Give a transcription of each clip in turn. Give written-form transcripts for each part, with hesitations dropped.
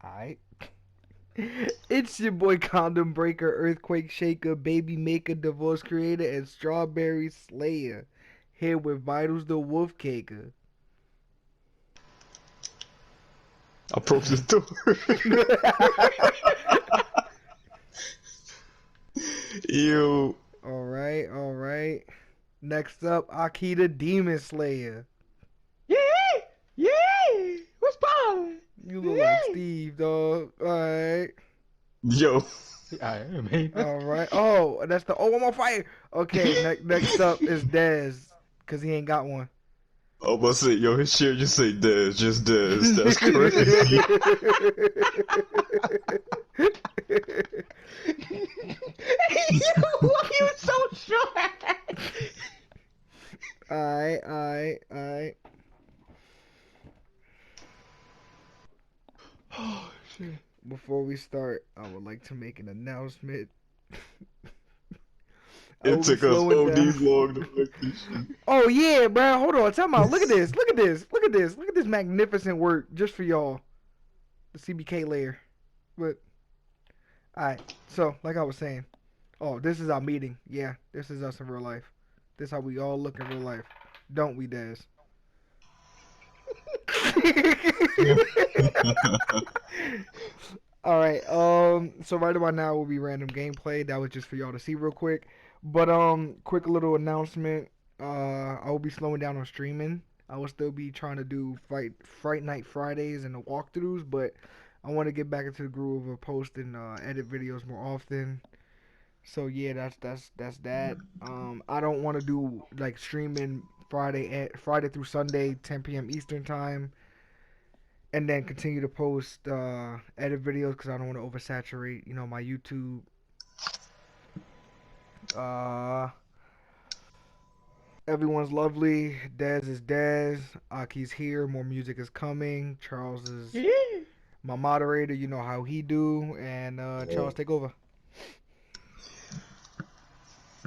Alright. It's your boy Condom Breaker, Earthquake Shaker, Baby Maker, Divorce Creator, and Strawberry Slayer. Here with Vitals the Wolf Caker. Approach the door. Ew. Alright. Next up, Akita Demon Slayer. Yeah! Yeah! What's poppin'? You look like Steve, dog. Alright. Yo. I am, man. Alright. Oh, that's the. Oh, I'm on fire. Okay, next up is Dez. Because he ain't got one. I was about to say, yo, his shit just say Dez, just Dez. That's crazy. Why you so short? Alright. Oh, shit. Before we start, I would like to make an announcement. It took us OD long to make this shit. Oh yeah, bro. Hold on. Tell me. Look at this. Look at this magnificent work just for y'all. The CBK layer. But alright. So, like I was saying. Oh, this is our meeting. Yeah, this is us in real life. This is how we all look in real life. Don't we, Dez? Alright, so right about now will be random gameplay. That was just for y'all to see real quick. But quick little announcement. I will be slowing down on streaming. I will still be trying to do Fright Night Fridays and the walkthroughs, but I want to get back into the groove of posting edit videos more often. So yeah, that's that. I don't want to do like streaming Friday through Sunday 10 p.m. Eastern time. And then continue to post edit videos because I don't want to oversaturate, my YouTube. Everyone's lovely. Dez is Dez. Aki's here. More music is coming. Charles is my moderator. You know how he do. And Charles, take over.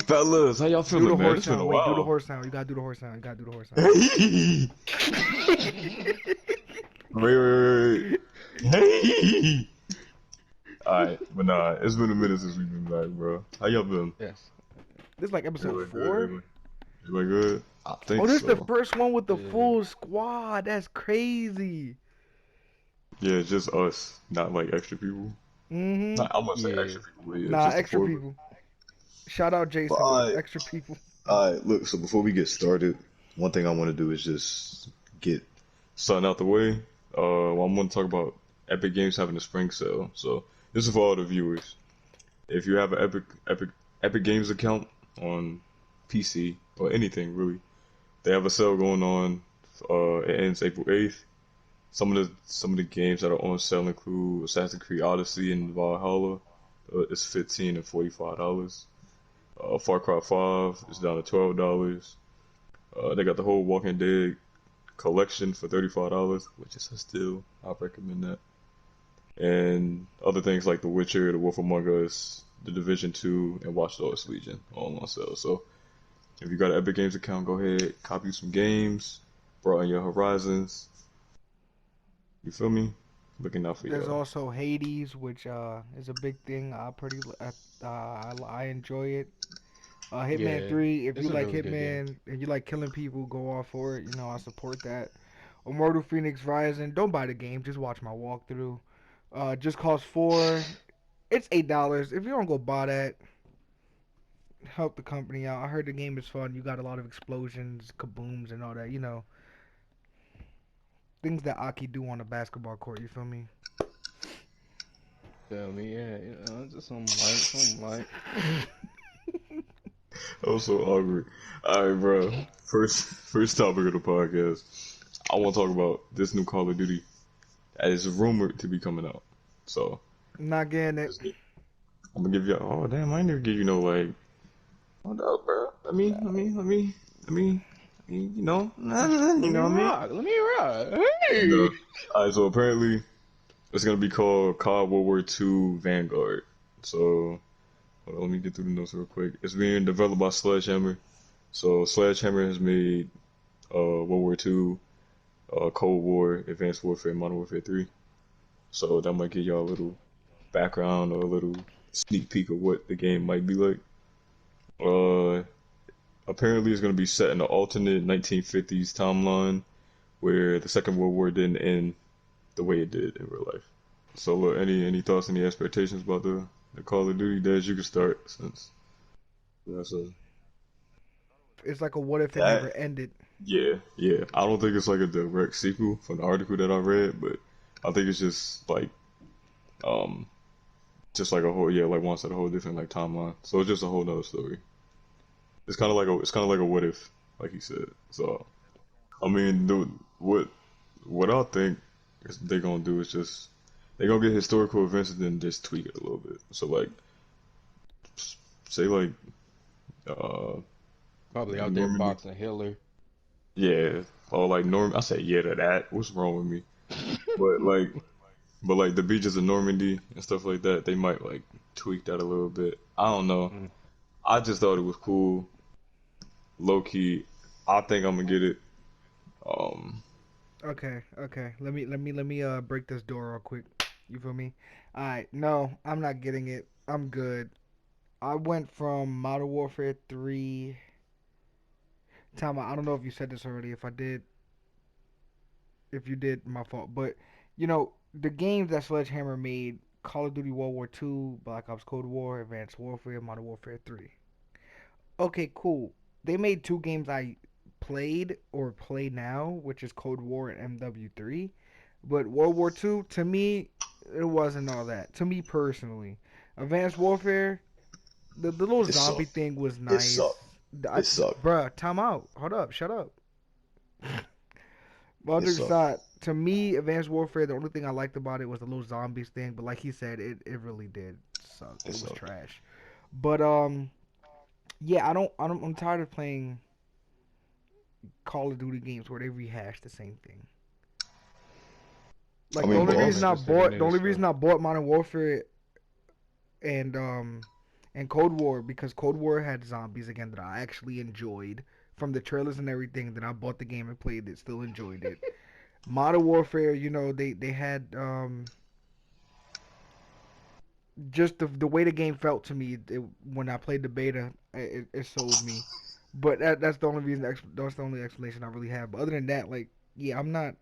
Fellas, how y'all feeling, Do the man? horse It's been a sound. while. Wait, do the horse sound. You gotta do the horse sound. Hey! Wait. Hey! Alright, but nah, it's been a minute since we've been back, bro. How y'all been? Yes. This is like episode Everybody 4. good? Everybody good? I think Oh, this so. is the first one with the Yeah. full squad. That's crazy. Yeah, it's just us, not like extra people. Mm-hmm. Nah, I'm gonna say Yeah. extra people, but yeah, Nah, just the extra four of us. people. Shout out Jason, But but I- extra people. Alright, look, so before we get started, one thing I want to do is just get something out the way. I'm going to talk about Epic Games having a spring sale. So this is for all the viewers. If you have an Epic Games account on PC or anything really, they have a sale going on. It ends April 8th. Some of the games that are on sale include Assassin's Creed Odyssey and Valhalla. It's $15 and $45. Far Cry 5 is down to $12. They got the whole Walking Dead collection for $35, which is a steal. I recommend that. And other things like The Witcher, The Wolf Among Us, The Division 2, and Watch Dogs Legion all on sale. So if you got an Epic Games account, go ahead, copy some games, broaden your horizons. You feel me? Looking out for There's y'all. also Hades, which is a big thing. I enjoy it. Hitman Yeah, 3. If it's you a like really good Hitman and you like killing people, go off for it. I support that. Immortal Phoenix Rising. Don't buy the game. Just watch my walkthrough. Just costs $4. It's $8. If you don't go buy that, help the company out. I heard the game is fun. You got a lot of explosions, kabooms, and all that. Things that Aki do on a basketball court. You feel me? Feel me? Yeah, just something like. That was so awkward. Alright, bro. First topic of the podcast. I want to talk about this new Call of Duty that is rumored to be coming out. So, Not getting it. I'm gonna give you. Oh damn! I ain't never give you no like. Hold up, bro. Let me. You know what I mean. Let me rock. Hey! No. Alright, so apparently it's gonna be called COD World War II Vanguard. So, hold on, let me get through the notes real quick. It's being developed by Sledgehammer. So Sledgehammer has made World War II, Cold War, Advanced Warfare, Modern Warfare 3. So that might give y'all a little background or a little sneak peek of what the game might be like. Uh, Apparently it's going to be set in an alternate 1950s timeline where the Second World War didn't end the way it did in real life. So, look, any thoughts, any expectations about the Call of Duty? Des, you can start since that's a It's like a what if it that. never ended. Yeah. I don't think it's like a direct sequel from the article that I read, but I think it's um just like a whole like one set a whole different like timeline. So it's just a whole nother story. It's kind of like a what if, like he said. So I mean, what I think is they're gonna do is just they're gonna get historical events and then just tweak it a little bit. So like say like uh Probably like out there Normandy, boxing Hitler. yeah, or like Norm. I said yeah to that. What's wrong with me? But like the beaches of Normandy and stuff like that, they might like tweak that a little bit. I don't know. Mm. I just thought it was cool, low key. I think I'm gonna get it. Um, Okay. Let me break this door real quick. You feel me? Alright, no, I'm not getting it. I'm good. I went from Modern Warfare 3. Tom, I don't know if you said this already. If you did, my fault. But the games that Sledgehammer made: Call of Duty World War II, Black Ops Cold War, Advanced Warfare, Modern Warfare 3. Okay, cool. They made two games I played or play now, which is Cold War and MW3. But World War II, to me, it wasn't all that. To me personally, Advanced Warfare, the little it zombie sucked. thing was It nice. sucked. It sucked. Bruh, time out. Hold up, shut up. Well, It other sucked. side, to me, Advanced Warfare, the only thing I liked about it was the little zombies thing. But like he said, it really did suck. It It was sucked. trash. But yeah, I'm tired of playing Call of Duty games where they rehash the same thing. I Like the mean, only but Yeah, I'm reason also, I interested in bought the it only as reason well. I bought Modern Warfare and Cold War, because Cold War had zombies again that I actually enjoyed from the trailers and everything. Then I bought the game and played it, still enjoyed it. Modern Warfare, they had just the way the game felt to me when I played the beta, it sold me. But that's the only reason. That's the only explanation I really have. But other than that, like, yeah, I'm not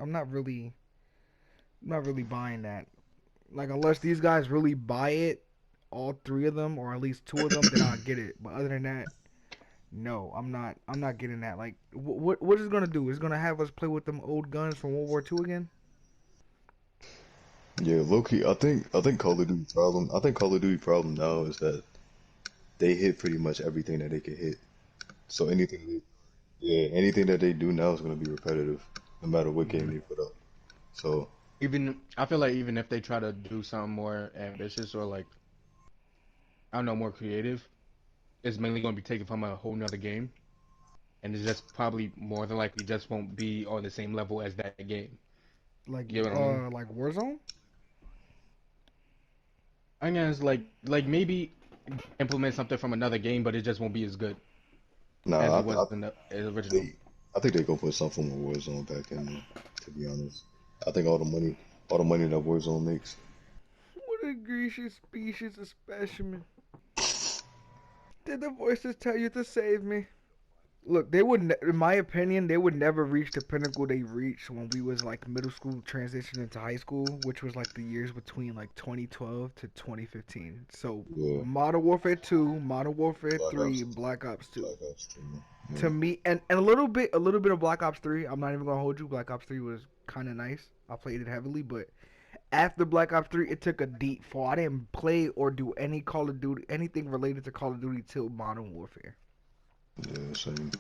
really buying that. Like, unless these guys really buy it, all three of them or at least two of them, then I'll get it. But other than that, no, I'm not. I'm not getting that. Like, what is it gonna do? Is it gonna have us play with them old guns from World War II again? yeah, low key. I think Call of Duty problem. I think Call of Duty problem now is that they hit pretty much everything that they could hit. So anything that they do now is gonna be repetitive, no matter what game Hmm. they put up. So Even I feel like even if they try to do something more ambitious or like I don't know more creative, it's mainly going to be taken from a whole nother game, and it's just probably more than likely just won't be on the same level as that game. Like, You know what I mean? Warzone? I guess like maybe implement something from another game, but it just won't be as good as nah, it was in the as original. they I think they gonna put something from Warzone back in there. To be honest, I think all the money that Warzone makes. What a gracious species of specimen. Did the voices tell you to save me? Look, they would, in my opinion, they would never reach the pinnacle they reached when we was like middle school transitioning to high school, which was like the years between like 2012 to 2015. So, Yeah, Modern Warfare 2, Modern Warfare Black 3, Ops, and Black Ops 2. Black Ops 2. Yeah. To me, and a little bit of Black Ops 3. I'm not even gonna hold you. Black Ops 3 was kind of nice. I played it heavily, but after Black Ops 3, it took a deep fall. I didn't play or do any Call of Duty, anything related to Call of Duty till Modern Warfare. Yeah, same.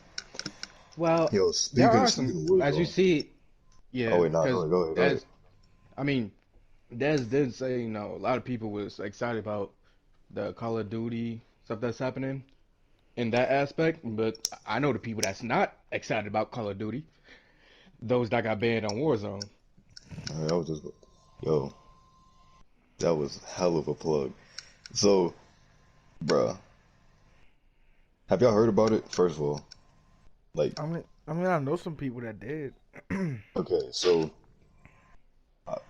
Well, Yo, there speaking are speaking some, of as you Warzone. see, Oh yeah, wait, nah, because go ahead. as I mean, Des did say, a lot of people was excited about the Call of Duty stuff that's happening in that aspect, but I know the people that's not excited about Call of Duty, those that got banned on Warzone. I was just, yo, that was hell of a plug. So, bruh, have y'all heard about it? First of all, like, I mean, I know some people that did. okay, so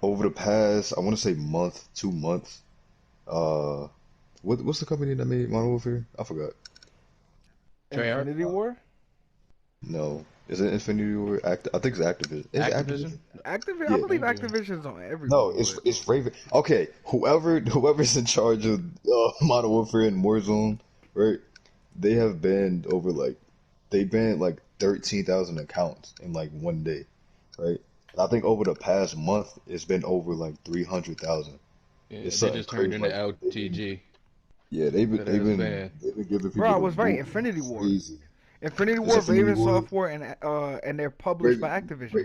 Over the past, I want to say month, 2 months. Uh, what's the company that made Modern Warfare? I forgot. Treyarch, Infinity War. No, is it Infinity War? I think it's Activision. Is it Activision. Activision? Activ I Yeah. believe Maybe. Activision's on No, everyone, it's but it's Raven. Okay, whoever's in charge of Modern Warfare and Warzone, right? They have banned over like they banned like 13,000 accounts in like one day, right? And I think over the past month it's been over like 300,000. Yeah, It's they something just turned crazy. into Like they've been LTG. yeah So that's bad. they've been giving bro, people I the was right. boot Infinity War. crazy. Infinity It's War, Infinity Raven War. Software, and they're published by Raven, Activision. Ra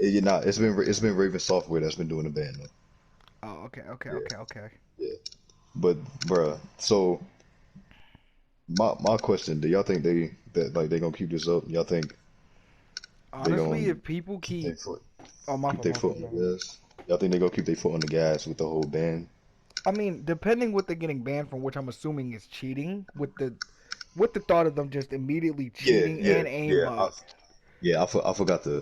you know, it's been Raven Software that's been doing the ban though. Oh, okay, okay, Yeah, okay, okay. yeah. But bruh, so my question, do y'all think they gonna keep this up? Y'all think they Honestly, gonna if people keep their keep, foot oh my keep fault, their my foot fault, on my the fault. gas? Y'all think they gonna keep their foot on the gas with the whole ban? I mean, depending what they're getting banned from, which I'm assuming is cheating, with the thought of them just immediately Yeah, cheating yeah, and yeah. aimbot.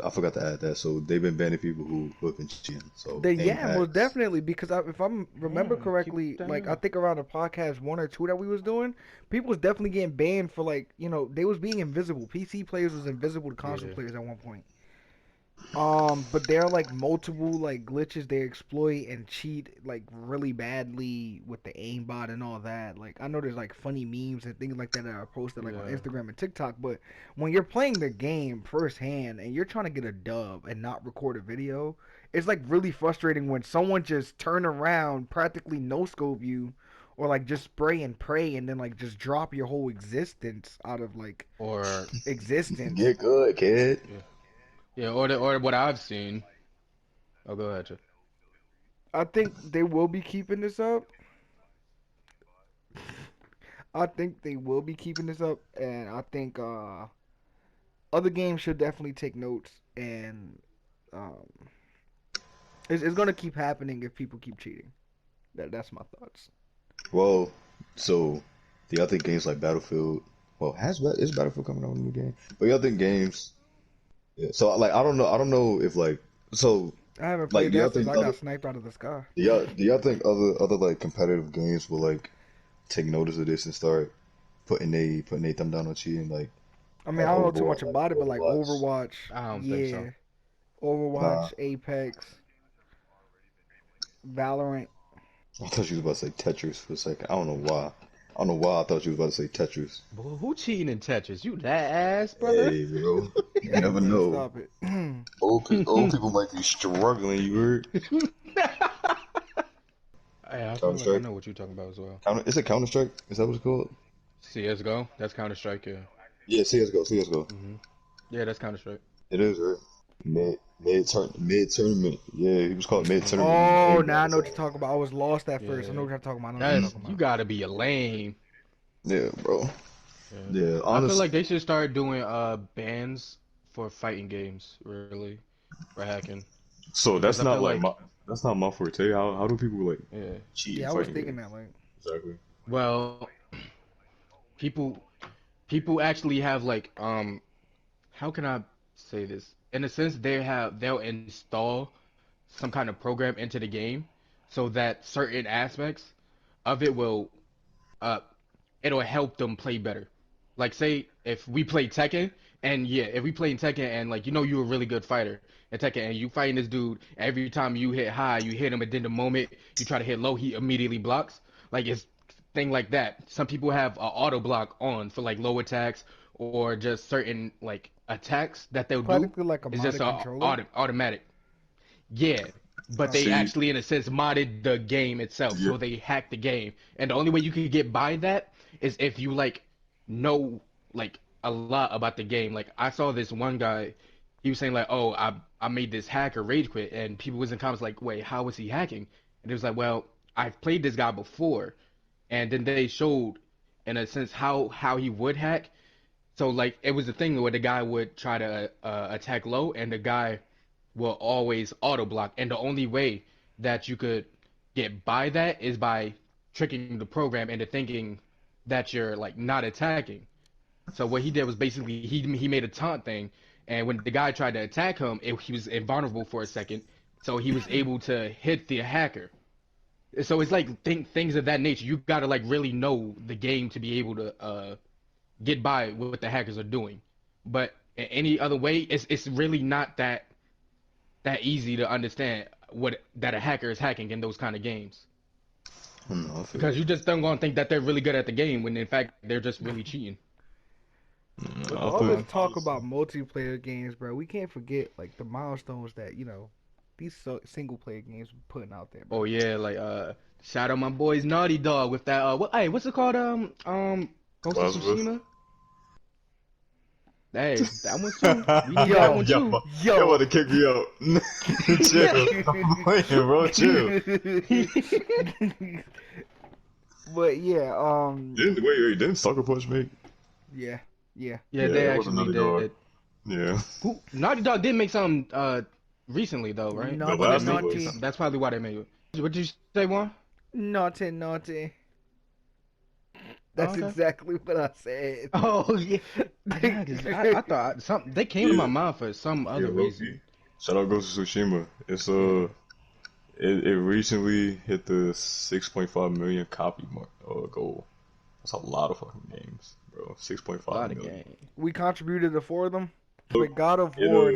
I forgot to add that. So they've been banning people who have been cheating. So They aim yeah, most hacks. definitely because if I remember Yeah, keep correctly, that like I up. think around the podcast one or two that we was doing, people was definitely getting banned for like they was being invisible. PC players was invisible to console Yeah. players at one point. But there are like multiple like glitches they exploit and cheat like really badly with the aimbot and all that. Like I know there's like funny memes and things like that that are posted like on Yeah. Instagram and TikTok, but when you're playing the game firsthand and you're trying to get a dub and not record a video, it's like really frustrating when someone just turn around, practically no scope you, or like just spray and pray and then like just drop your whole existence out of like Or existence. Get good, kid. yeah. Yeah, or what I've seen. Oh, go ahead, Joe. I think they will be keeping this up. I think they will be keeping this up, and I think other games should definitely take notes. And um, it's gonna keep happening if people keep cheating. That's my thoughts. Well, so the other games like Battlefield. Well, is Battlefield coming out with a new game? But the other games. Yeah, so like I don't know if like so I haven't like played that since I got sniped out of the sky. do y'all think other like competitive games will like take notice of this and start putting they thumb down on cheating I mean, like I don't know too much Overwatch about it, but like Overwatch? Overwatch, I don't think so. yeah, Nah, Overwatch, Apex, Valorant. I thought you was about to say Tetris for a second. I don't know why. I don't know why I thought you was about to say Tetris. Boy, who cheating in Tetris? You that ass, brother? Hey, bro, you Hey never man, know. stop it. Old people might be struggling. You heard? Yeah, I feel Counter like I Strike. know what you're talking about as well. Is it Counter Strike? Is that what it's called? CS:GO, that's Counter Strike. Yeah. Yeah, CS:GO. CS:GO. Yeah, that's Counter Strike. It is, right? Mid tournament. Yeah, he was called mid tournament. He Oh, aimed now down I his know what you're ass. talking about. I was lost at first. I know Yeah, what you're talking about. I know what you're that's talking you about. gotta be a lame. Yeah, bro. Yeah. Yeah, I feel like honestly. they should start doing bans for fighting games, really, for hacking, So because I feel like that's not my forte. How do people like yeah. cheat in Yeah, I was fighting thinking games? that like. Exactly. Well, people people actually have like how can I say this? In a sense, they'll install some kind of program into the game so that certain aspects of it will uh it'll help them play better. Like say if we play Tekken and yeah, if we play in Tekken and like you're a really good fighter in Tekken and you fighting this dude, every time you hit high, you hit him and then the moment you try to hit low, he immediately blocks. Like it's thing like that. Some people have a auto block on for like low attacks or just certain like attacks that they'll do. Practically like a It's just modded controller. automatic. Yeah, but they Okay. See, actually, in a sense, modded the game itself. yeah, So they hacked the game. And the only way you can get by that is if you like know like a lot about the game. Like I saw this one guy, he was saying like, "Oh, I made this hacker rage quit," and people was in comments like, "Wait, how was he hacking?" And it was like, "Well, I've played this guy before," and then they showed, in a sense, how he would hack. So like it was a thing where the guy would try to attack low, and the guy will always auto block. And the only way that you could get by that is by tricking the program into thinking that you're like not attacking. So what he did was basically he made a taunt thing, and when the guy tried to attack him, he was invulnerable for a second. so he was able to hit the hacker. So it's like things of that nature. You gotta like really know the game to be able to get by with what the hackers are doing. But in any other way, it's really not that easy to understand what that a hacker is hacking in those kind of games. No, I feel Because you. you just don't gonna think that they're really good at the game when in fact they're just really cheating. With I all feel this you. talk about multiplayer games, bro, we can't forget like the milestones that these single player games we're putting out there, Oh bro. yeah, like shout out my boys Naughty Dog with that what's it called Ghost of Last of Us. Tsushima? Hey, that one too. We need that Yo, one Y'all too. about, y'all about to kick me out. Chill. I'm playing, bro. Chill. But yeah, Didn't Sucker Punch make? yeah, yeah. Yeah, Yeah, they that was actually another dog. did. Yeah. Who Naughty Dog did make something recently though, right? The Naughty, Or they Last of made Us. naughty, something. That's probably why they made it. What did you say, Juan? naughty, naughty. Oh, That's okay. exactly what I said. Oh yeah, yeah. 'Cause I thought something they came to my Yeah. mind for some Yeah, other Loki. reason. Shout out Ghost of Tsushima. It's Yeah, it recently hit the 6.5 million copy goal. That's a lot of fucking games, bro. a 6.5 lot of million. games. We contributed to four of them. Look, But God of it War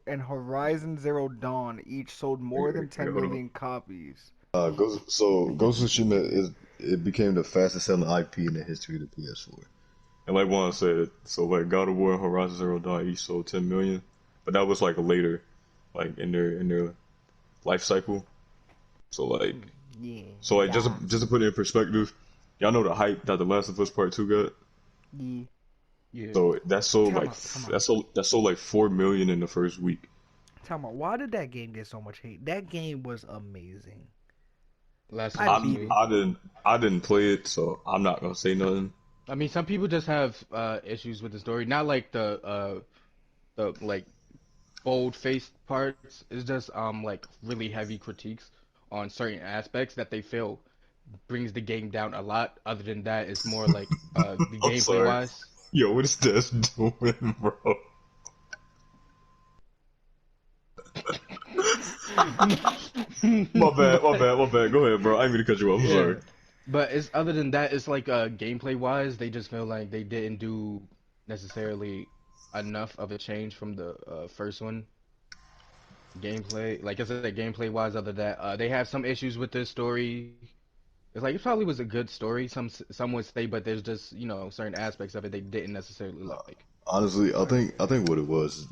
and Horizon Zero Dawn each sold more than wait, 10 hold on. million copies. Ghost of Tsushima it became the fastest selling IP in the history of the PS4. And like Juan said, so like God of War and Horizon Zero Dawn each sold 10 million, but that was like later, like in their life cycle. So like Yeah, so like yeah, just to put it in perspective, y'all know the hype that The Last of Us Part Two got. yeah. Yeah. So that sold Time like out, time out. that sold like 4 million in the first week. Tell me, why did that game get so much hate? That game was amazing. Last I of Us beat I'm it. 2. I didn't play it, so I'm not gonna say nothing. I mean, some people just have issues with the story. Not like the like bold faced parts. It's just like really heavy critiques on certain aspects that they feel brings the game down a lot. Other than that, it's more like the I'm gameplay sorry. wise. Yo, what is this doing, bro? My bad. Go ahead, bro. I didn't mean to cut you off. I'm Yeah. sorry. But it's other than that, it's like gameplay wise, they just feel like they didn't do necessarily enough of a change from the first one. Gameplay, like I said, gameplay wise, other than that, they have some issues with this story. It's like it probably was a good story, some would say, but there's just certain aspects of it they didn't necessarily like. Honestly, Right. I think what it was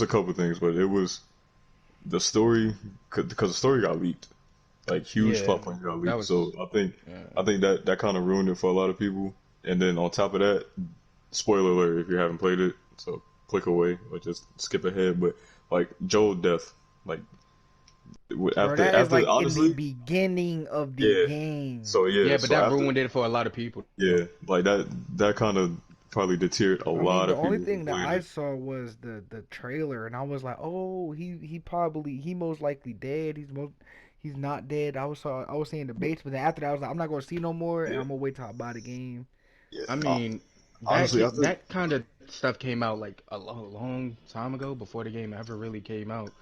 a couple things, but it was the story because the story got leaked. Like huge Yeah, plot points got that leaked. was So yeah. I think that kind of ruined it for a lot of people. And then on top of that, spoiler alert if you haven't played it, so click away or just skip ahead. But like Joel death, like Bro, that is after like in the honestly, beginning of the yeah. game. So yeah, Yeah, but so that after ruined it for a lot of people. yeah, like that kind of probably deterred a I mean, lot the of only people from thing that playing I it. saw was the trailer, and I was like, oh, he most likely dead. He's not dead. I was seeing debates, but then after that, I was like, I'm not gonna see no more, and Yeah, I'm gonna wait till I buy the game. yeah. I mean, Honestly, I think that kind of stuff came out like a long time ago before the game ever really came out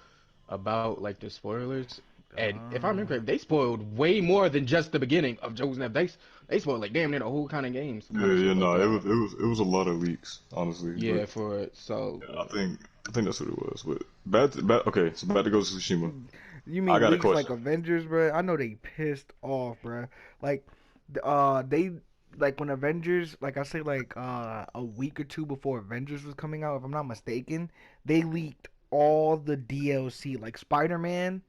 about like the spoilers. And if I remember Uh, correctly, they spoiled way more than just the beginning of Joe's Nap. They spoiled like damn near the whole kind of game, some kind of yeah, shit like no, that. it was a lot of leaks, honestly. But Yeah, for it. So yeah, I think that's what it was. But okay, so back to Ghost of Tsushima. you I mean got a leaks like question. Avengers, bro? I know they pissed off, bro. Like, they like when Avengers, like I say, like a week or two before Avengers was coming out, if I'm not mistaken, they leaked all the DLC. Like Spider Man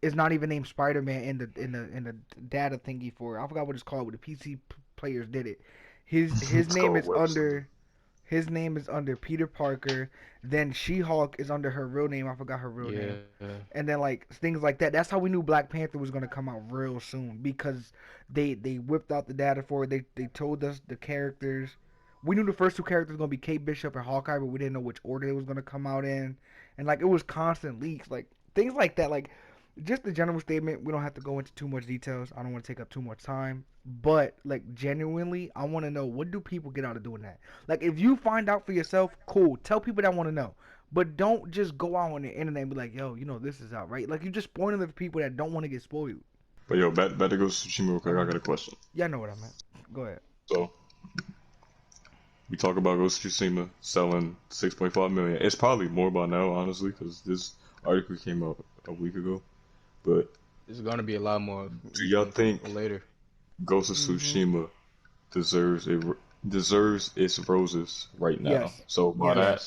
is not even named Spider Man in the data thingy for it. I forgot what it's called. But the PC players did it. His It's name called is Web Slinging. under his name is under Peter Parker. Then She Hulk is under her real name. I forgot her real name. yeah, And then like things like that. That's how we knew Black Panther was gonna come out real soon because they whipped out the data for it. They told us the characters. We knew the first two characters were gonna be Kate Bishop and Hawkeye, but we didn't know which order it was gonna come out in. And like it was constant leaks, like things like that. Like just the general statement. We don't have to go into too much details. I don't want to take up too much time. But like genuinely, I want to know what do people get out of doing that. Like if you find out for yourself, cool. Tell people that want to know. But don't just go out on the internet and be like, yo, this is out, right? Like you just spoiling the people that don't want to get spoiled. But yo, back to Ghost of Tsushima real quick. I Uh-huh. got a question. Yeah, I know what I meant. Go ahead. So we talk about Ghost of Tsushima selling 6.5 million. It's probably more by now, honestly, because this article came out a week ago. But It's gonna be a lot more. do y'all think later? Ghost of Mm-hmm. Tsushima deserves its roses right now? Yes. So by Yes. that,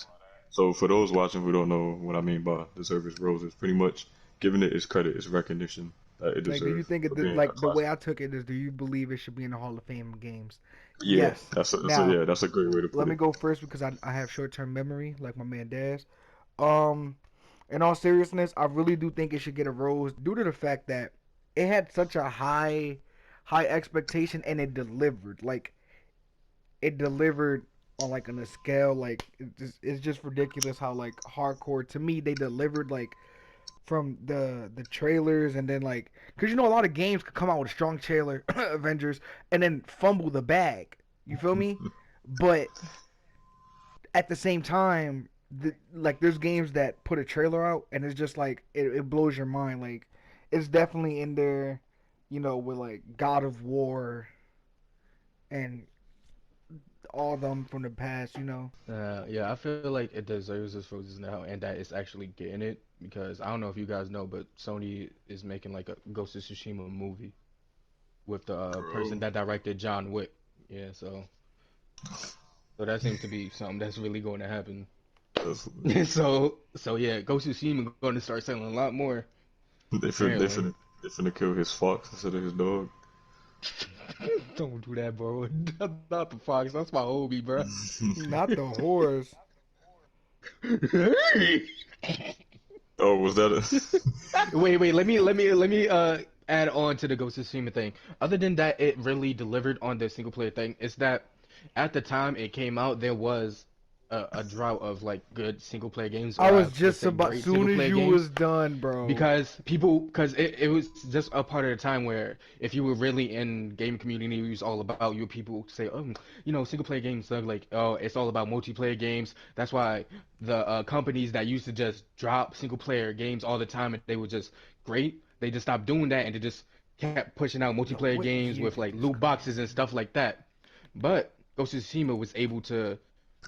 so for those watching who don't know what I mean by deserve its roses, pretty much giving it its credit, its recognition that it Like, do you deserves think for it being a like the way classic. I took it is, do you believe it should be in the Hall of Fame games? Yeah, Yes. yeah, Now, that's a great way to let put me it. go first because I have short term memory, like my man Daz. Um, in all seriousness, I really do think it should get a rose due to the fact that it had such a high expectation and it delivered. Like it delivered on like on a scale like it's just ridiculous how like hardcore to me they delivered like from the trailers and then like because a lot of games could come out with a strong trailer Avengers and then fumble the bag, you feel me, but at the same time like there's games that put a trailer out and it's just like it blows your mind. Like it's definitely in there, with like God of War and all of them from the past. Yeah, I feel like it deserves its roses now, and that it's actually getting it because I don't know if you guys know, but Sony is making like a Ghost of Tsushima movie with the person Bro, that directed John Wick. Yeah, so that seems to be something that's really going to happen. that's, So yeah, Ghost of Tsushima going to start selling a lot more they finna, they apparently. finna, they finna kill his fox instead of his dog. Don't do that, bro. Not the fox. That's my hobby, bro. Not the horse. Oh, was that a? Wait. Let me add on to the Ghost of Tsushima thing. Other than that, it really delivered on the single player thing. Is that at the time it came out, there was a drought of like good single player games, I or was I would just say about great single soon as player you was games. done, bro. Because it was just a part of the time where if you were really in game community, it was all about you. People say, oh, single player games suck. Like, oh, it's all about multiplayer games. That's why the companies that used to just drop single player games all the time and they were just great, they just stopped doing that and they just kept pushing out Yo, multiplayer what games year with did like this loot come boxes out? and stuff like that. But Ghost of Tsushima was able to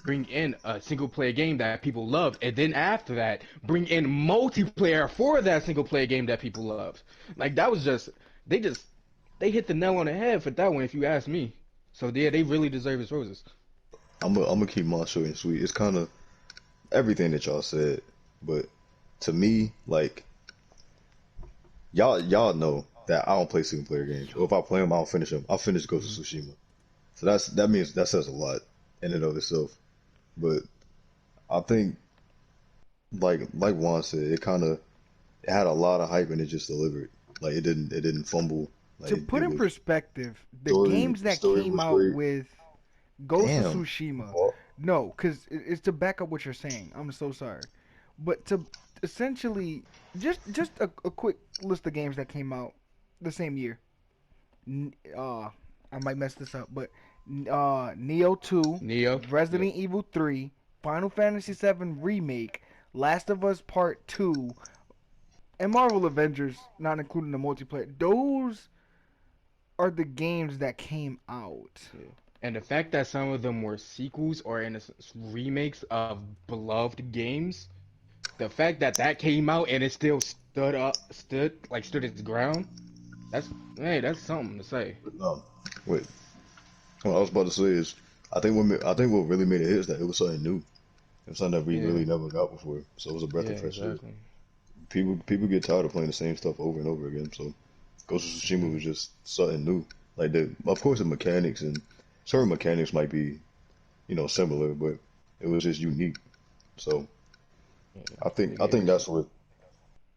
bring in a single player game that people loved, and then after that, bring in multiplayer for that single player game that people loved. Like that was just they hit the nail on the head for that one, if you ask me. So yeah, they really deserve its roses. I'm gonna keep mine short and sweet. It's kind of everything that y'all said, but to me, like y'all know that I don't play single player games. Or if I play them, I don't finish them. I'll finish Ghost Mhm. of Tsushima. So that means that says a lot in and of itself. But I think like Juan said, it had a lot of hype and it just delivered. Like it didn't fumble. Like To it put in was perspective, the story games the that story came was out great. with Ghost of Damn. Tsushima, Well, no, because it's to back up what you're saying. I'm so sorry, but to essentially just a quick list of games that came out the same year. N- Uh, I might mess this up, but Neo 2, Neo. Yep. Resident Evil 3, Final Fantasy 7 Remake, Last of Us Part 2, and Marvel Avengers, not including the multiplayer. Those are the games that came out. Yeah. And the fact that some of them were sequels or in a sense remakes of beloved games, the fact that that came out and it still stood its ground. That's something to say. no. Wait. What I was about to say is, I think what really made it hit is that it was something new. It was something that we Yeah, really never got before. So it was a breath yeah, of fresh air. exactly. People get tired of playing the same stuff over and over again. So Ghost of Tsushima Hmm. was just something new. Like of course the mechanics and certain mechanics might be, similar, but it was just unique. So Yeah, they I gave think it. that's what.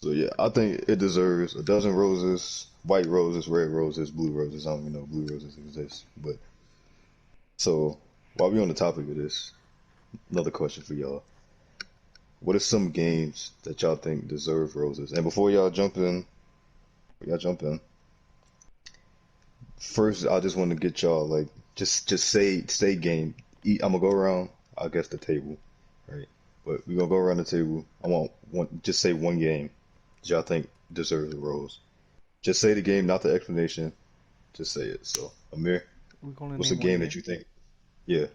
So yeah, I think it deserves a dozen roses, white roses, red roses, blue roses. I don't even know if blue roses exist, but so while we on the topic of this, another question for y'all. What are some games that y'all think deserve roses? And before y'all jump in, first I just want to get y'all just say game. I'm gonna go around. I guess the table, right? but we're gonna go around the table. I want one, just say one game that y'all think deserves a rose. Just say the game, not the explanation. Just say it. So, Amir, We're gonna what's a name one game game. that you think? Yeah.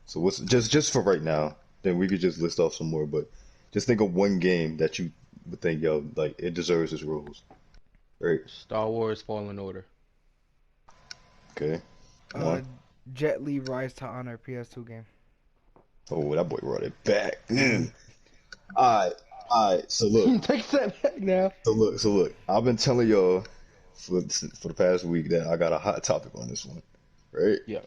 So what's just for right now? Then we could just list off some more, but just think of one game that you would think, yo, like it deserves its rose. Right? Star Wars Fallen Order. Okay. Uh, One. Jet Li Rise to Honor PS2 game. Oh, that boy brought it back. Alright, alright. So look, Take that back now. so look. I've been telling y'all for the past week that I got a hot topic on this one, right? Yeah.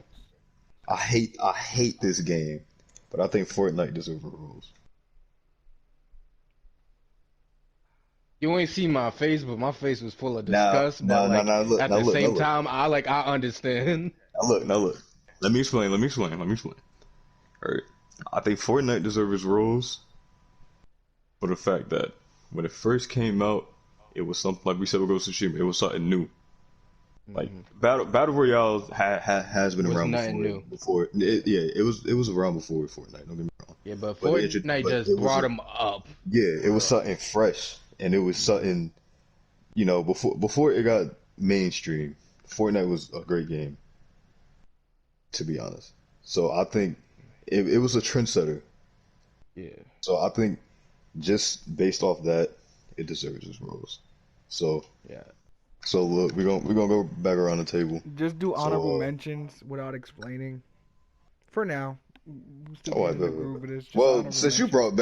I hate this game, but I think Fortnite deserves a rose. You ain't see my face, but my face was full of Now, disgust. But now, now, like now, look, at now the look, now same look, time, I understand. now look. Let me explain. All right. I think Fortnite deserves its rose for the fact that when it first came out, it was something like we said with Ghost of Tsushima. It was something new. Like battle royale has been Was around nothing before. new. It was around before Fortnite. Don't get me wrong. Yeah, but But Fortnite but just it was brought him up. it was something fresh, and it was something before it got mainstream. Fortnite was a great game, to be honest. So I think it was a trendsetter. Yeah. So I think just based off that, it deserves its rose. So Yeah. so look, we're gonna go back around the table. Just do honorable So mentions without explaining. For now, we'll still oh, get I in the bet. groove of this. Just Well, honorable mentions.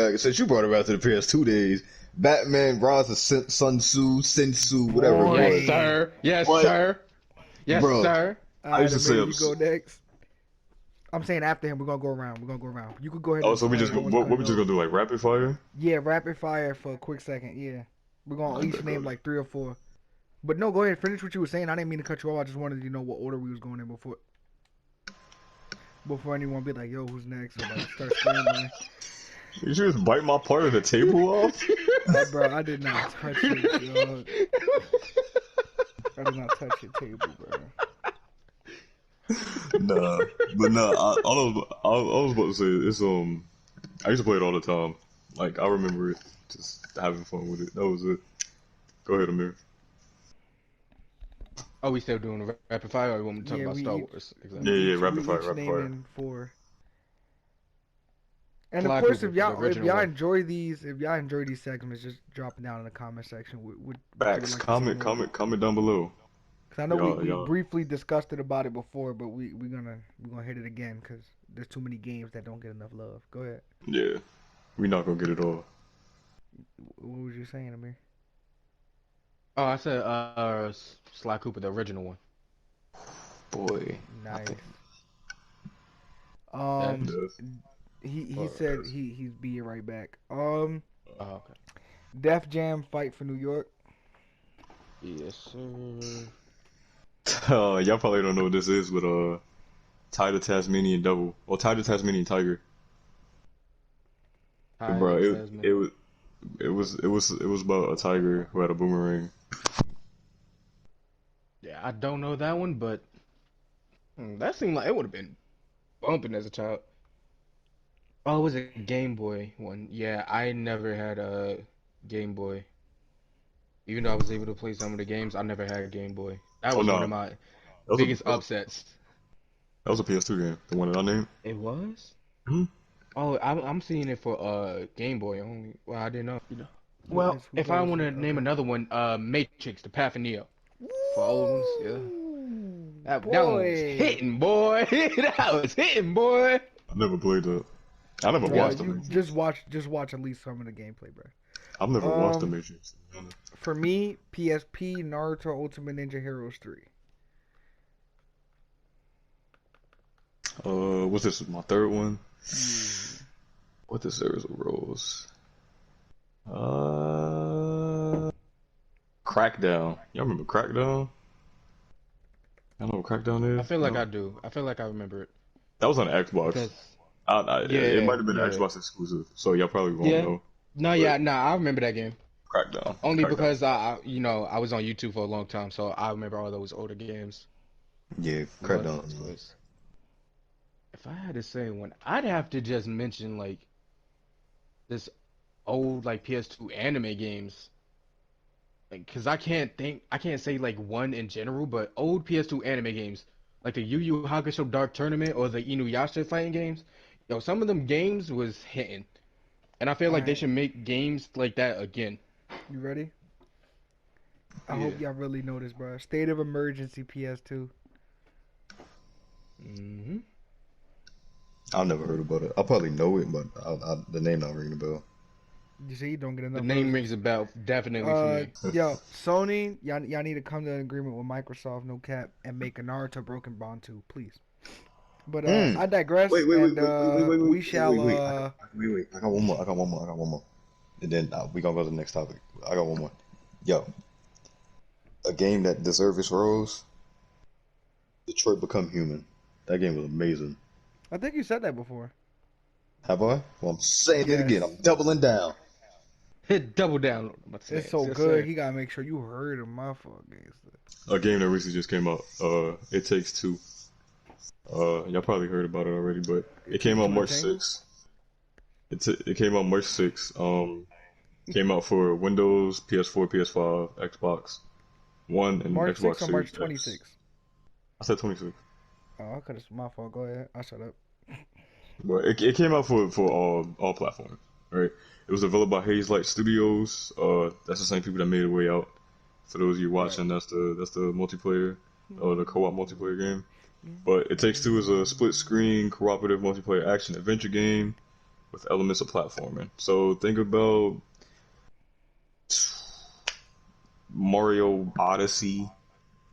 since you brought it back to the PS2 days, Batman, Rise of Sun Tzu, Sensu, whatever it Yes, was. Boy. sir. Yes, What, sir. Yes, bro? sir. I Alright, used to say, Amir, you go next. I'm saying after him, we're gonna go around. You could go ahead and oh, so we explain. just I go, don't want to what cut we it just off. gonna do like rapid fire? Yeah, rapid fire for a quick second. Yeah, we're gonna I each bet, name bro. like 3 or 4. But no, go ahead. Finish what you were saying. I didn't mean to cut you off. I just wanted to know what order we was going in before anyone be like, "Yo, who's next?" or like start scrambling. Did you just bite my part of the table off? Bro, I did not touch it, dog. I did not touch your table, bro. Nah, but nah. I was about to say it's I used to play it all the time. Like I remember it, just having fun with it. That was it. Go ahead, Amir. Oh, we still doing the rapid fire, or you want me to talk Yeah, about we Star each Wars? we Exactly. Yeah, each rapid we fire, each rapid fire. naming 4. And of Sly course, Cooper, if the y'all original one. enjoy these segments, just drop it down in the comment section. What you would Facts. like to see Comment, more. comment down below. Cause I know we Y'all. briefly discussed it about it before, but we're gonna hit it again because there's too many games that don't get enough love. Go ahead. Yeah, we not gonna get it all. What was you saying, Amir? Oh, I said Sly Cooper, the original one. Boy, I Nice. think That, He or, said he's being right back. oh, okay. Def Jam Fight for New York. Yes, sir. y'all probably don't know what this is, but Tiger Tasmanian Devil or Tiger Tasmanian Tiger. Hi, Bro, Tasman. it was about a tiger who had a boomerang. Yeah, I don't know that one, but that seemed like it would have been bumping as a child. Oh, it was a Game Boy one. Yeah, I never had a Game Boy. Even though I was able to play some of the games, I never had a Game Boy. That Oh was one no, of my that was a biggest upsets. that was a PS2 game. The one that I named. It was? Hmm? Oh, I'm seeing it for Game Boy only. Well, I didn't know. What Well, is if I what is want to it? name Okay. another one, Matrix, the Path of Neo. For old ones, yeah. Woo! That one was Boy. hitting, boy. That was hitting, boy. I never played that. I never Bro, watched the you Matrix. just watch at least some of the gameplay, bro. I've never watched the Um, Matrix. for me, PSP, Naruto Ultimate Ninja Heroes 3. What's this? My third one. Yeah. What deserves a rose? Uh, Crackdown. Y'all remember Crackdown? Y'all know what Crackdown I is? feel like No. I do. I feel like I remember it. That was on Xbox. Because, It yeah, might have been yeah. Xbox exclusive, so y'all probably won't Yeah. know. No, But yeah, no, I remember that game. Crackdown. Only Crackdown. because I was on YouTube for a long time, so I remember all those older games. Yeah, But Crackdown. if I had to say one, I'd have to just mention like this old like PS2 anime games. Like, cause I can't say like one in general, but old PS2 anime games, like the Yu Yu Hakusho Dark Tournament or the Inuyasha fighting games, yo, some of them games was hitting, and I feel All like they right, should make games like that again. you ready? I Yeah. hope y'all really know this, bro. State of Emergency PS2. Hmm. I've never heard about it. I probably know it, but the name not ringing a bell. You see, you don't get The enough name roses. rings a bell definitely for me. Yo, Sony, y'all need to come to an agreement with Microsoft, no cap, and make a Naruto Broken Bond 2, please. But Mm. I digress, Wait, wait, wait, and wait, wait, wait, wait, we wait, wait, shall wait. Wait. I got one more. I got one more. I got one more. And then we gonna go to the next topic. I got one more. Yo, a game that deserves its rose. Detroit Become Human. That game was amazing. I think you said that before. Have I? Well, I'm saying it again. Yes, I'm doubling down. Hit double down on my it's stance. so Yes, good. sir. He gotta make sure you heard of my fucking gangster. A game that recently just came out. It Takes Two. Y'all probably heard about it already, but It it came takes out two to March tango. 6th. It came out March 6th. Came out for Windows, PS4, PS5, Xbox One, and March Xbox 6th or March Series twenty X. sixth. I said 26th. Oh, I could have. My fault. Go ahead. I shut up. But it came out for all platforms, right? It was developed by Haze Light Studios. That's the same people that made A Way Out. For those of you Right. watching, that's the multiplayer, the co-op multiplayer game. But It Takes Two is a split-screen cooperative multiplayer action adventure game with elements of platforming. So think about Mario Odyssey,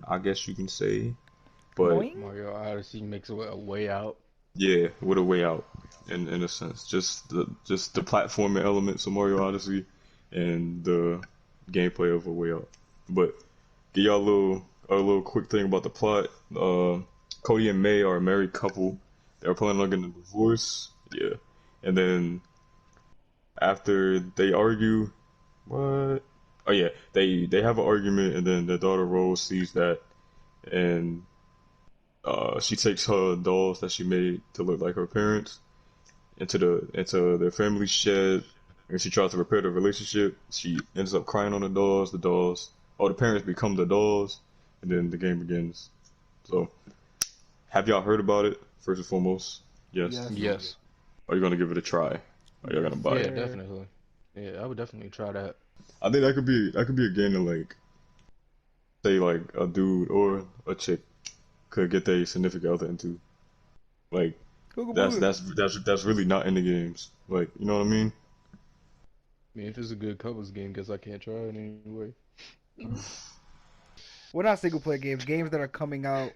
I guess you can say. But Boing. Mario Odyssey makes a way out. yeah, with a way out, in a sense, just the platforming elements of Mario Odyssey and the gameplay of a way out. But give y'all a little quick thing about the plot. Cody and May are a married couple. They're planning on getting a divorce. Yeah, and then after they argue, what? Oh yeah, they have an argument, and then their daughter Rose sees that, and she takes her dolls that she made to look like her parents into their family shed, and she tries to repair the relationship. She ends up crying on the dolls. The parents become the dolls, and then the game begins. So, have y'all heard about it? First and foremost, yes. Yes. Yes. Are you gonna give it a try? Are you Yes, gonna buy Yeah, it? sir. definitely. Yeah, I would definitely try that. I think that could be a game that like say like a dude or a chick could get their significant other into. Like Booga that's booga. that's that's really not in the games. Like you know what I mean? I mean, if it's a good couples game, guess I can't try it anyway. Well, not single player games. Games that are coming out.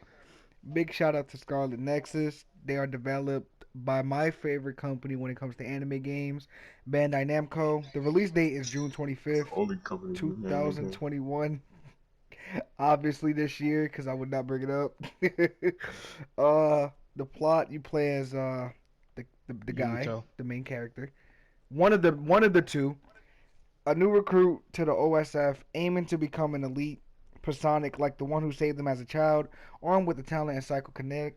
Big shout out to Scarlet Nexus. They are developed by my favorite company when it comes to anime games, Bandai Namco. The release date is June 25th, Only company with anime game. 2021. Obviously this year, because I would not bring it up. The plot, you play as the guy, Yuto. the main character. One of the two, a new recruit to the OSF, aiming to become an elite personic like the one who saved them as a child, armed with the talent and psychokinetic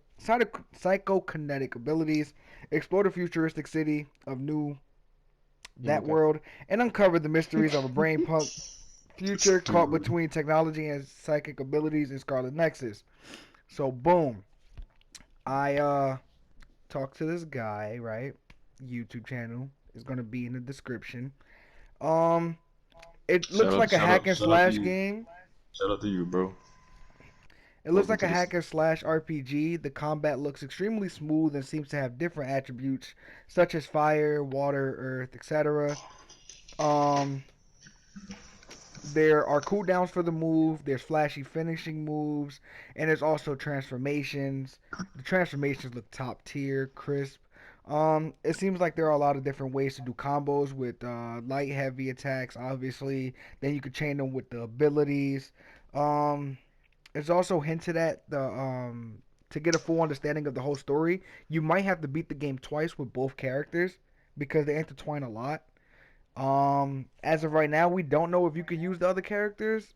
abilities, explore the futuristic city of that Okay. world, and uncover the mysteries of a brain punk future caught Dude. between technology and psychic abilities in Scarlet Nexus. So boom, I talked to this guy, right? YouTube channel is gonna be in the description. Um, it Shout looks out, like a shout out, hack and shout out to slash you. game. Shout out to you, bro. It looks Welcome like to a the hack and slash RPG. The combat looks extremely smooth and seems to have different attributes such as fire, water, earth, etc. Um, there are cooldowns for the move. There's flashy finishing moves, and there's also transformations. The transformations look top tier, crisp. It seems like there are a lot of different ways to do combos with light, heavy attacks. Obviously, then you could chain them with the abilities. Um, it's also hinted at the to get a full understanding of the whole story, you might have to beat the game twice with both characters because they intertwine a lot. As of right now, we don't know if you can use the other characters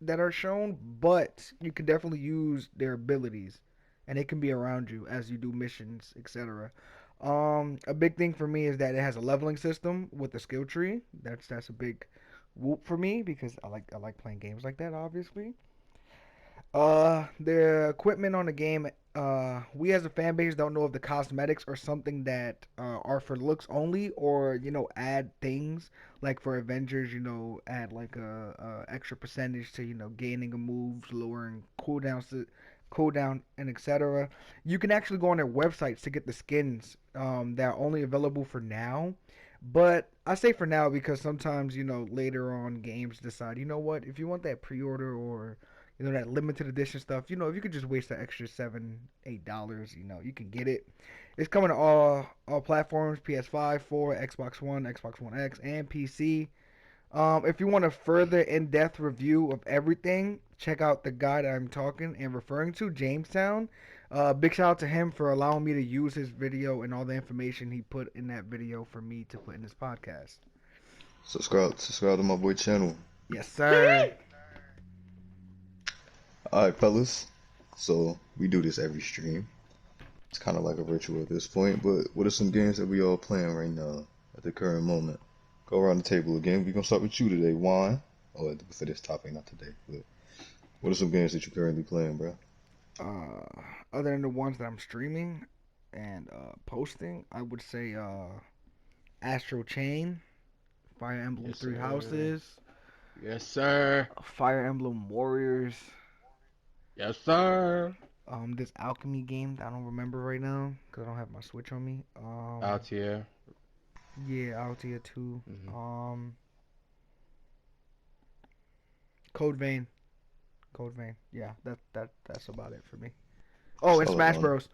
that are shown, but you can definitely use their abilities, and they can be around you as you do missions, etc. A big thing for me is that it has a leveling system with the skill tree. That's a big whoop for me because I like playing games like that, obviously. The equipment on the game, we as a fan base don't know if the cosmetics are something that are for looks only, or add things like for Avengers, add like a extra percentage to gaining a moves, lowering cooldown, and etc. You can actually go on their websites to get the skins that are only available for now. But I say for now because sometimes later on games decide, what, if you want that pre-order or that limited edition stuff. If you could just waste that extra $7, $8, you can get it. It's coming to all platforms: PS5, 4, Xbox One, Xbox One X, and PC. If you want a further in-depth review of everything, check out the guy that I'm talking and referring to, Jamestown. Big shout out to him for allowing me to use his video and all the information he put in that video for me to put in this podcast. Subscribe to my boy channel. Yes, sir. Alright, fellas. So we do this every stream. It's kind of like a ritual at this point. But what are some games that we all playing right now at the current moment? Go around the table again. We're gonna start with you today, Juan. Oh, for this topic, not today. But what are some games that you're currently playing, bro? Other than the ones that I'm streaming and posting, I would say Astro Chain, Fire Emblem Yes, Three sir. Houses, Yes, sir. Fire Emblem Warriors. Yes, sir. This alchemy game that I don't remember right now because I don't have my Switch on me. Out here. Yeah, Altia 2. Hmm. Code Vein. Code Vein. Yeah, that's about it for me. Oh, and Solid Smash one. Bros.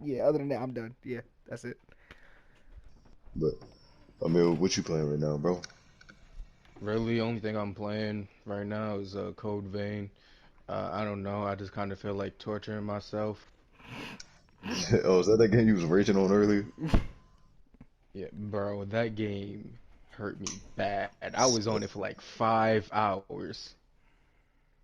Yeah, other than that, I'm done. Yeah, that's it. But I mean, what you playing right now, bro? Really, only thing I'm playing right now is Code Vein. I don't know. I just kind of feel like torturing myself. Oh, is that game you was raging on earlier? Yeah, bro, that game hurt me bad. I was on it for like 5 hours.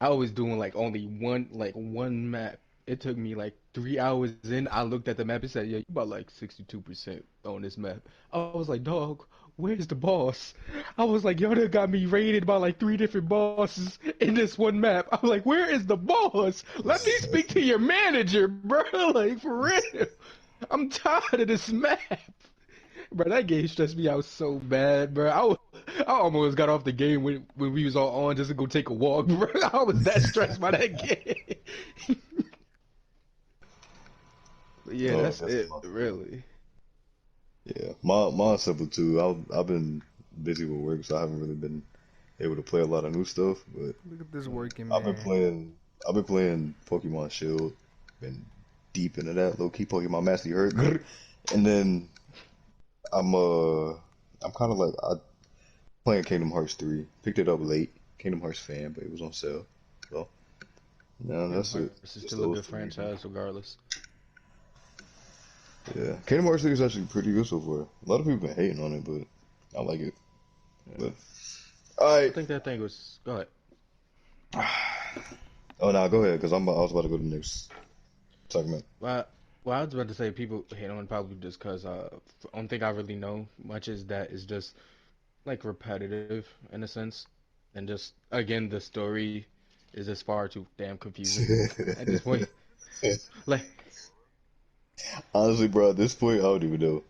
I was doing like only one map. It took me like 3 hours in. I looked at the map and said, "Yeah, you about like 62% on this map." I was like, "Dog, where's the boss?" I was like, "Yo, they got me raided by like three different bosses in this one map." I was like, "Where is the boss? Let me speak to your manager, bro." Like for real. I'm tired of this map. Bro, that game stressed me out so bad, bro. I almost got off the game when we was all on just to go take a walk, bro. I was that stressed by that game. But yeah, Oh, that's that's it, my really. yeah. Mine's simple too. I've been busy with work, so I haven't really been able to play a lot of new stuff. But Look at this working I've been man. playing. I've been playing Pokemon Shield. Been deep into that. Low key Pokemon Master you heard. And then I'm I'm kind of like I playing Kingdom Hearts 3. Picked it up late. Kingdom Hearts fan, but it was on sale. So yeah, Kingdom that's it. Hearts is Just still a those good three. franchise, regardless. Yeah, Kingdom Hearts 3 is actually pretty good so far. A lot of people been hating on it, but I like it. Yeah. But all I right. think that thing was. Go ahead. Oh, now go ahead, cause I was about to go to the next segment. Well, well, I was about to say people hate on it probably just because I don't think I really know much is that it's just like repetitive in a sense, and just again the story is just far too damn confusing at this point. Like Honestly, bro, at this point, I don't even know.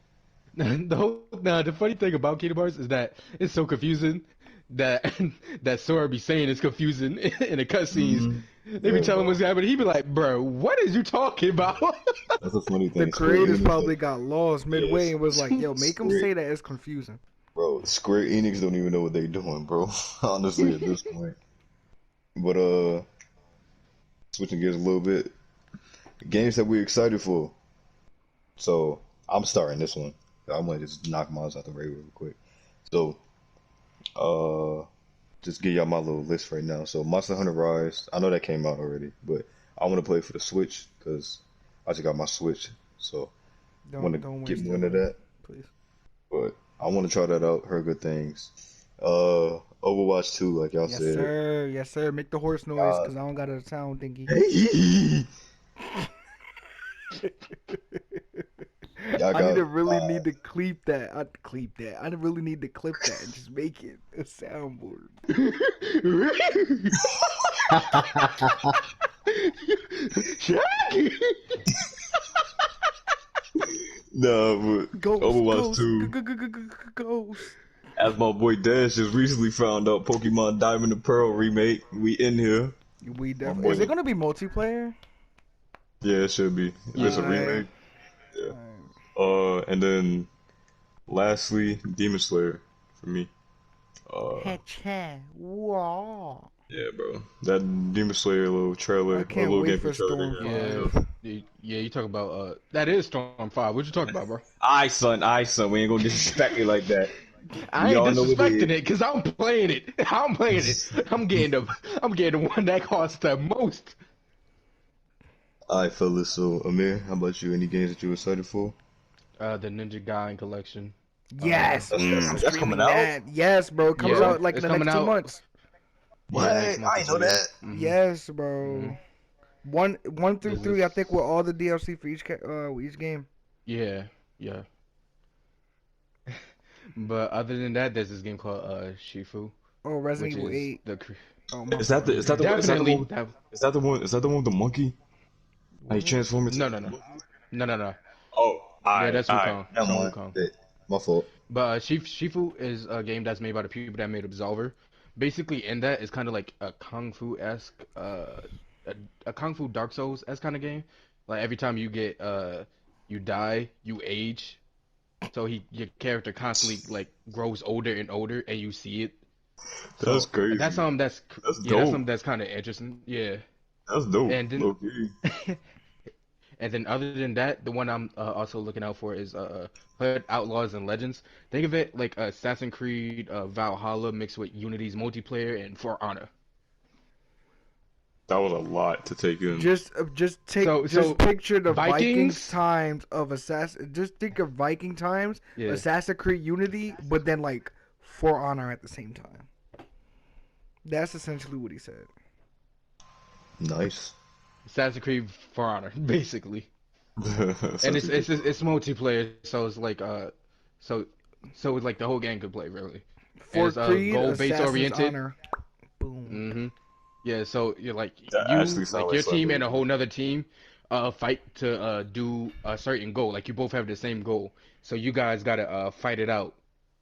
the funny thing about Kingdom Hearts is that it's so confusing that that Sora be saying it's confusing in the cutscenes. Hmm. They be Yeah, telling what's bro. happening. He be like, "Bro, what is you talking about?" That's a funny The thing. creators probably got lost midway Yes, and was like, "Yo, make them Square, say that it's confusing." Square Enix don't even know what they doing, bro. Honestly, at this point. But switching gears a little bit, games that we're excited for. So I'm starting this one. I want to just knock mine out the way real quick. So uh, just give y'all my little list right now. So Monster Hunter Rise, I know that came out already, but I want to play for the Switch because I just got my Switch, so I want Don't to don't get waste more your into money, that. please. But I want to try that out. Heard good things. Overwatch 2, like y'all Yes, said. sir. Yes, sir. Make the horse noise, Uh, cause I don't got a sound thingy. hey, I need got to really need to clip that. I really need to clip that and just make it a soundboard. Jackie. nah, but Overwatch 2. Ghost. As my boy Dash just recently found out, Pokemon Diamond and Pearl remake. We in here. We My definitely. Is it boy. gonna be multiplayer? Yeah, it should be. If it's a Alright. remake. Yeah. And then lastly, Demon Slayer for me. Wow. Yeah, bro. That Demon Slayer little trailer, I or can't little wait gameplay for trailer. Storm Yeah, 5. you talk about that is Storm 5. What you talking about, bro? Aye, son. We ain't gonna disrespect it like that. I We ain't all know what disrespecting it it because I'm playing it. I'm playing it. I'm getting the one that costs the most. is. Alright, fellas. So, Amir, how about you? Any games that you excited for? The Ninja Gaiden collection. Yes. That's Streaming coming out? that. Yes, bro. It comes Yeah, out like it's the next coming 2 out. months. What? Yeah, next month I is didn't know that. Yes, bro. One through This 3, I is- think, with all the DLC for each game. Yeah. But other than that, there's this game called Shifu, Oh, Resident which Evil is 8. the Oh my Is that the God. definitely one? Is that the one with the monkey? How you transform into no. Oh, Yeah, that's Wukong. Never Son mind. Wukong. My fault. But Shifu is a game that's made by the people that made Absolver. Basically, in that, it's kind of like a Kung Fu-esque, a Kung Fu Dark Souls-esque kind of game. Like every time you get, you die, you age. So your character constantly like grows older and older, and you see it. That's So crazy. that's something that's That's yeah, that's dope. something that's kind of interesting. Yeah, That's dope. and then Okay. and then other than that, the one I'm also looking out for is Hood Outlaws and Legends. Think of it like Assassin's Creed Valhalla mixed with Unity's multiplayer and For Honor. That was a lot to take in. Just So picture the Vikings Vikings? times of Assassin. Just think of Viking times, Yeah. Assassin's Creed Unity, but then like For Honor at the same time. That's essentially what he said. Nice. Assassin's Creed For Honor, basically. That's And actually it's multiplayer, so it's like so it's like the whole game could play really. For It's Creed, goal based Assassin's oriented. Honor. Boom. Mm-hmm. Yeah, so you're like That you actually sound like like your something team we and a could whole do. nother team fight to do a certain goal. Like you both have the same goal. So you guys gotta fight it out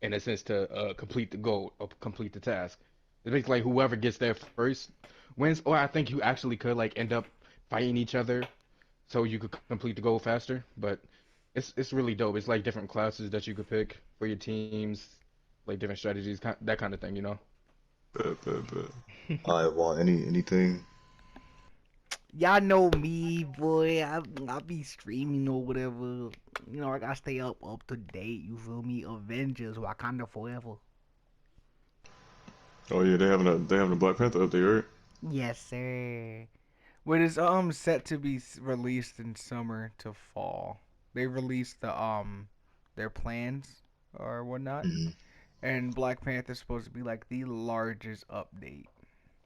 in a sense to complete the goal or complete the task. It's basically like whoever gets there first wins, or I think you actually could like end up fighting each other so you could complete the goal faster. But it's really dope. It's like different classes that you could pick for your teams, like different strategies, that kind of thing, you know. Bet. I want anything. Y'all know me, boy. I be streaming or whatever. You know, I gotta stay up to date. You feel me? Avengers, Wakanda forever. Oh yeah, they having a Black Panther update, right? Yes, sir. But it's set to be released in summer to fall. They released their plans or whatnot, and Black Panther's supposed to be like the largest update.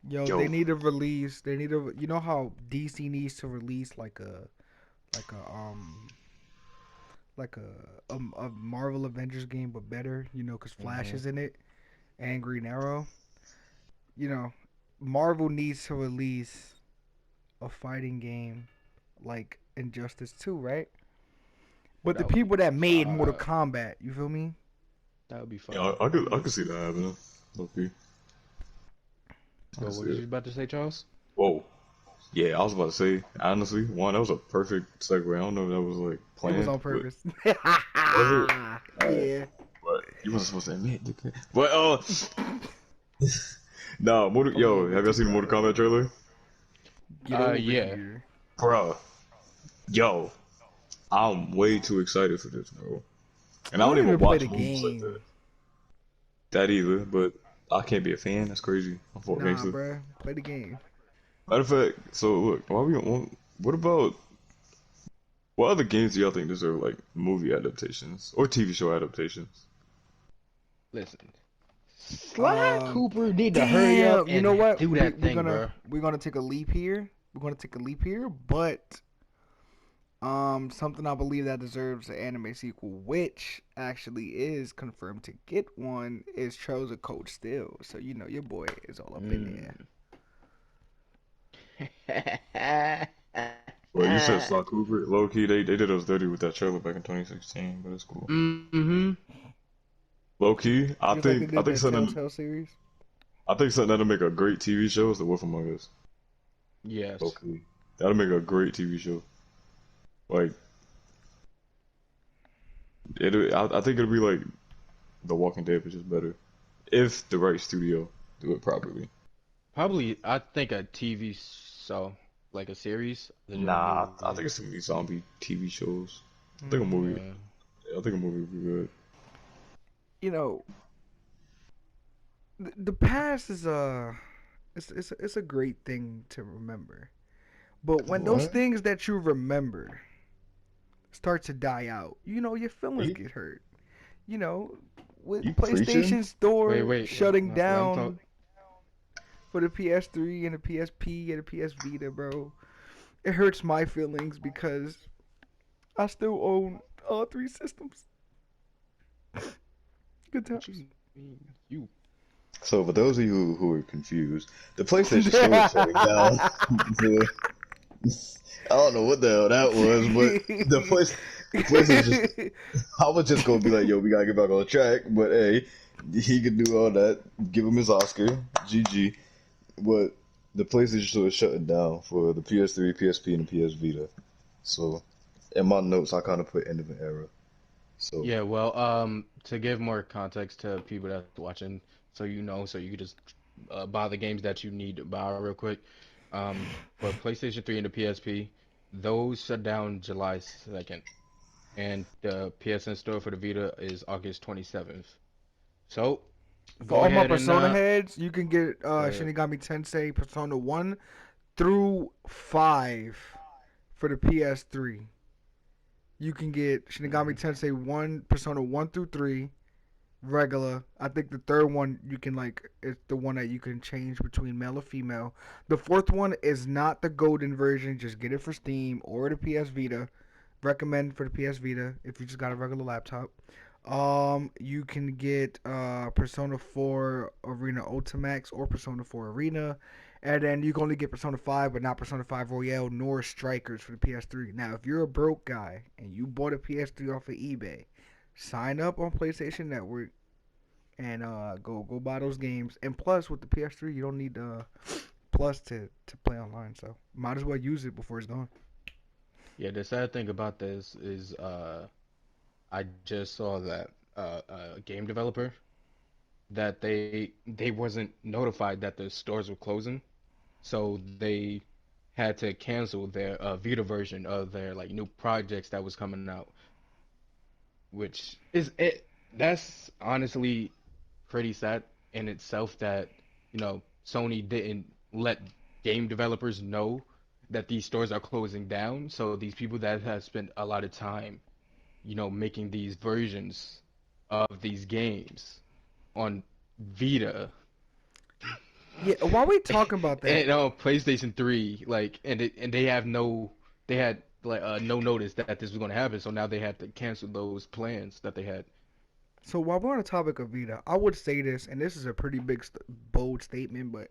Yo, Yo. they need to release. They need to. You know how DC needs to release like a Marvel Avengers game, but better. You know, because Flash is in it and Green Arrow. You know, Marvel needs to release a fighting game like Injustice 2, right? But the That would people be that made fire. Mortal Kombat, you feel me? That would be fun. Yeah, I could see that happening. Okay. So what was you about to say, Charles? Whoa. Yeah, I was about to say, honestly, that was a perfect segue. I don't know if that was like planned. It was on but- purpose. Was Yeah. But you wasn't supposed to admit, dickhead. But nah, yo, have y'all seen the Mortal Kombat trailer? Get over Yeah. here. Bruh. Yo. I'm way too excited for this, bro. And I I don't don't even even play watch the movies like game. that either, but I can't be a fan. That's crazy. I'm for Nah, gangster. bruh. Play the game. Matter of fact, so look, what about what other games do y'all think deserve like movie adaptations or TV show adaptations? Listen, Sly Um, Cooper need to hurry up Damn, and you know what? do that thing, bro. We're gonna take a leap here. We're gonna take a leap here, but Something I believe that deserves an anime sequel, which actually is confirmed to get one, is Chosen Code Still. So you know your boy is all up in there. Mm. Well, you said Stock Cooper. Low key, they did us dirty with that trailer back in 2016, but it's cool. Mm-hmm. Low key, Just like they I did think that something Telltale series. that'll make a great TV show is The Wolf Among Us. Low Yes. key, that'll make a great TV show. Like I think it'll be like The Walking Dead, but just better if the right studio do it properly. Probably, I think a TV show, like a series, than a Nah, I movie. think it's gonna be zombie TV shows. I think a Mm, movie. Yeah. I think a movie would be good. you know, the past is it's a great thing to remember. But when those What? things that you remember start to die out, you know your feelings You, get hurt. You know, with you preaching? PlayStation Wait, Store wait. shutting Let him talk. down for the PS3 and the PSP and the PS Vita, bro, it hurts my feelings because I still own all three systems. Good What you times. mean? You. So for those of you who are confused, the PlayStation Store is shutting down. I don't know what the hell that was, but the PlayStation. I was just gonna be like, yo, we gotta get back on track. But hey, he could do all that. Give him his Oscar. GG. But the PlayStation Store is shutting down for the PS3, PSP, and the PS Vita. So in my notes, I kind of put end of an era. So Yeah, well, to give more context to people that's watching, so you know, so you could just buy the games that you need to buy real quick. For PlayStation 3 and the PSP, those shut down July 2nd, and the PSN store for the Vita is August 27th. So For go all my ahead and Persona heads, you can get uh, Shinigami Tensei Persona 1 through 5 for the PS3. You can get Shinigami mhm. Tensei 1, Persona 1 through 3, regular. I think the third one you can like it's the one that you can change between male or female. The fourth one is not the golden version. Just get it for Steam or the PS Vita. Recommend for the PS Vita if you just got a regular laptop. You can get Persona 4 Arena Ultimax or Persona 4 Arena, and then you can only get Persona 5, but not Persona 5 Royale nor Strikers for the PS3. Now, if you're a broke guy and you bought a PS3 off of eBay, sign up on PlayStation Network and go buy those games. And plus, with the PS3, you don't need Plus to play online, so might as well use it before it's gone. Yeah, the sad thing about this is I just saw that a game developer that they wasn't notified that the stores were closing. So they had to cancel their Vita version of their like new projects that was coming out, which is it. That's honestly pretty sad in itself that Sony didn't let game developers know that these stores are closing down. So these people that have spent a lot of time, making these versions of these games on Vita Yeah, while we talking about that, and PlayStation 3, like, and they have they had like no notice that this was going to happen, so now they had to cancel those plans that they had. so while we're on the topic of Vita, I would say this, and this is a pretty big, bold statement, but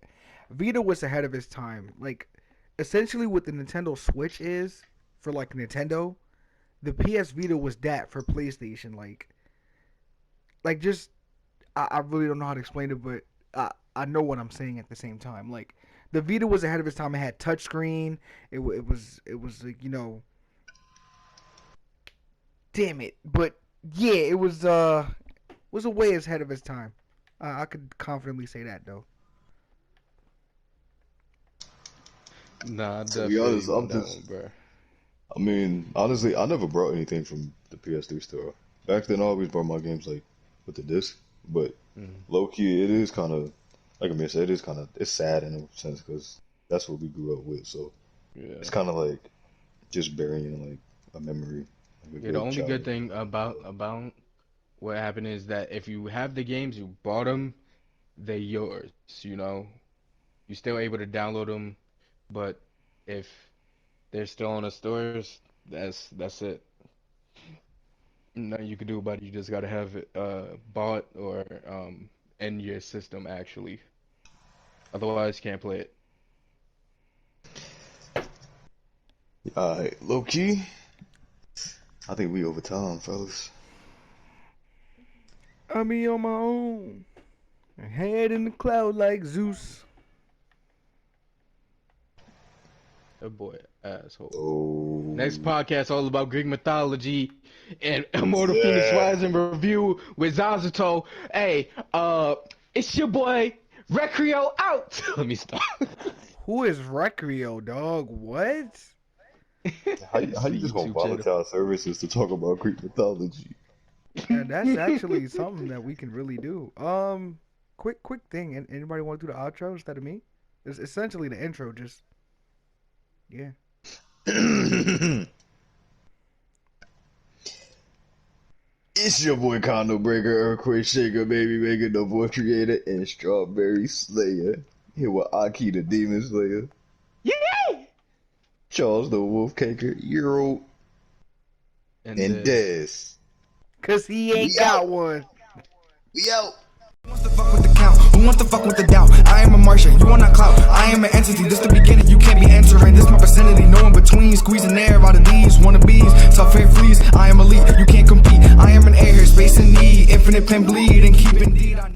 Vita was ahead of its time. Like, essentially, what the Nintendo Switch is for like Nintendo, the PS Vita was that for PlayStation. Like just I really don't know how to explain it, but I know what I'm saying at the same time. Like, the Vita was ahead of its time. It had touchscreen. It was like damn it, but yeah, it was a way ahead of its time. I could confidently say that though. Nah, I to be definitely honest, you on I'm that just. one, bro. I mean, honestly, I never brought anything from the PS3 store. Back then, I always brought my games like with the disc. But Mhm. low key, it is kind of like I said, it is kind of it's sad in a sense because that's what we grew up with. So it's Yeah. kind of like just burying like a memory, like a Yeah, the good only good childhood. thing about what happened is that if you have the games, you bought them, they're yours, You're still able to download them, but if they're still on the stores, That's it. Nothing you can do about it. You just gotta have it bought or in your system actually. Otherwise, you can't play it. Alright, low key. I think we over time, fellas. I be on my own. Head in the cloud like Zeus. That boy, asshole. Oh. Next podcast all about Greek mythology and Immortal Yeah. Phoenix Rising review with Zazuto. Hey, it's your boy Recreo out. Let me stop. Who is Recreo, dog? What? How you just gonna volatile services to talk about Greek mythology? Yeah, that's actually something that we can really do. Quick thing. Anybody want to do the outro instead of me? It's essentially the intro. Just yeah. It's your boy Condo Breaker, Earthquake Shaker, Baby Maker, the Voice Creator, and Strawberry Slayer. Here with Aki the Demon Slayer. Yay! Charles the Wolf Caker, Euro, and Dez. Cause he ain't We got out. one. We out. Who wants to fuck with the count? Who wants to fuck with the doubt? I am a Martian, you want not clout. I am an entity, this the beginning, you can't be entering. This my vicinity, no in between. Squeezing air out of these wannabes. Tough hair fleas, I am elite, you can't compete. I am an air here, space in need. Infinite pen bleed and keep indeed.